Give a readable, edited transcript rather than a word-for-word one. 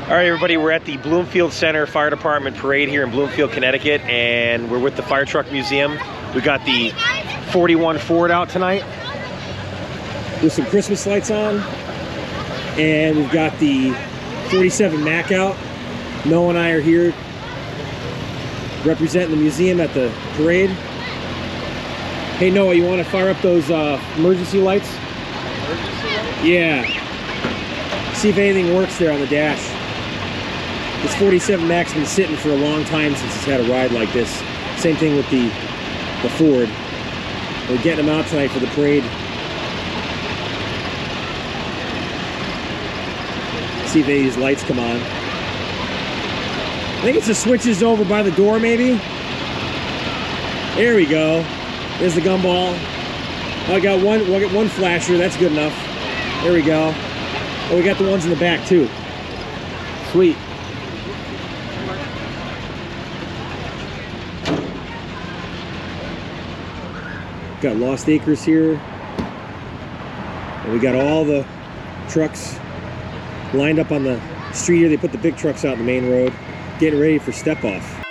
All right, everybody, we're at the Bloomfield Center Fire Department Parade here in Bloomfield, Connecticut, and we're with the Fire Truck Museum. We got the 41 Ford out tonight with some Christmas lights on, and we've got the 47 Mack out. Noah and I are here representing the museum at the parade. Hey Noah, you want to fire up those emergency lights? Emergency lights? Yeah. See if anything works there on the dash. This 47 Mack's been sitting for a long time since it's had a ride like this. Same thing with the Ford. We're getting them out tonight for the parade. See if any of these lights come on. I think it's the switches over by the door, maybe. There we go. There's the gumball. Oh, I got one flasher. That's good enough. There we go. Oh, we got the ones in the back too. Sweet. Got Lost Acres here. And we got all the trucks lined up on the street here. They put the big trucks out in the main road, getting ready for step off.